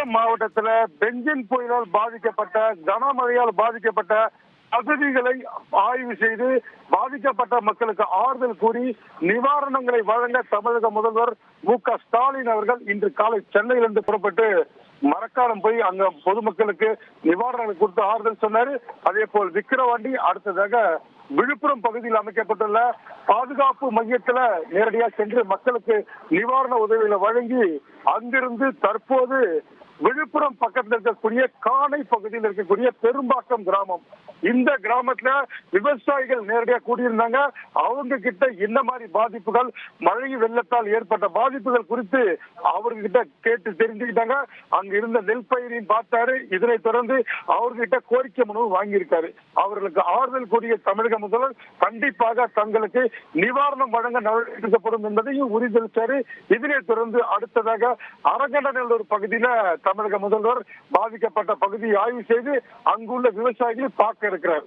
சேலம் மாவட்டத்துல பெஞ்சின் புயலால் பாதிக்கப்பட்ட கனமழையால் பாதிக்கப்பட்ட பகுதிகளை ஆய்வு செய்து பாதிக்கப்பட்ட மக்களுக்கு ஆறுதல் கூறி நிவாரணங்களை வழங்க தமிழக முதல்வர் மு.க.ஸ்டாலின் அவர்கள் இன்று காலை சென்னையிலிருந்து புறப்பட்டு மரக்காணம் போய் அங்க பொதுமக்களுக்கு நிவாரணங்களை கொடுத்து ஆறுதல் சொன்னாரு. அதே போல் விக்கிரவாண்டி, அடுத்ததாக விழுப்புரம் பகுதியில் அமைக்கப்பட்டுள்ள பாதுகாப்பு மையத்துல நேரடியாக சென்று மக்களுக்கு நிவாரண உதவிகளை வழங்கி அங்கிருந்து தற்போது விழுப்புரம் பக்கத்தில் இருக்கக்கூடிய காணை பகுதியில் இருக்கக்கூடிய பெரும்பாக்கம் கிராமம், இந்த கிராமத்துல விவசாயிகள் நேரடியாக கூடியிருந்தாங்க. அவங்க கிட்ட என்ன மாதிரி பாதிப்புகள், மழை வெள்ளத்தால் ஏற்பட்ட பாதிப்புகள் குறித்து அவர்கிட்ட கேட்டு தெரிஞ்சுக்கிட்டாங்க. அங்க இருந்த நெல் பயிரையும் பார்த்தாரு. இதனைத் தொடர்ந்து அவர்கிட்ட கோரிக்கை மனு வாங்கியிருக்காரு. அவர்களுக்கு ஆறுதல் கூடிய தமிழக முதல்வர் கண்டிப்பாக தங்களுக்கு நிவாரணம் வழங்க நடவடிக்கப்படும் என்பதையும் உறுதியளித்தாரு. இதனைத் தொடர்ந்து அடுத்ததாக அரங்கநல்லூர் பகுதியில தமிழக முதல்வர் பாதிக்கப்பட்ட பகுதியை ஆய்வு செய்து அங்குள்ள விவசாயிகளை பார்க்க இருக்கிறார்.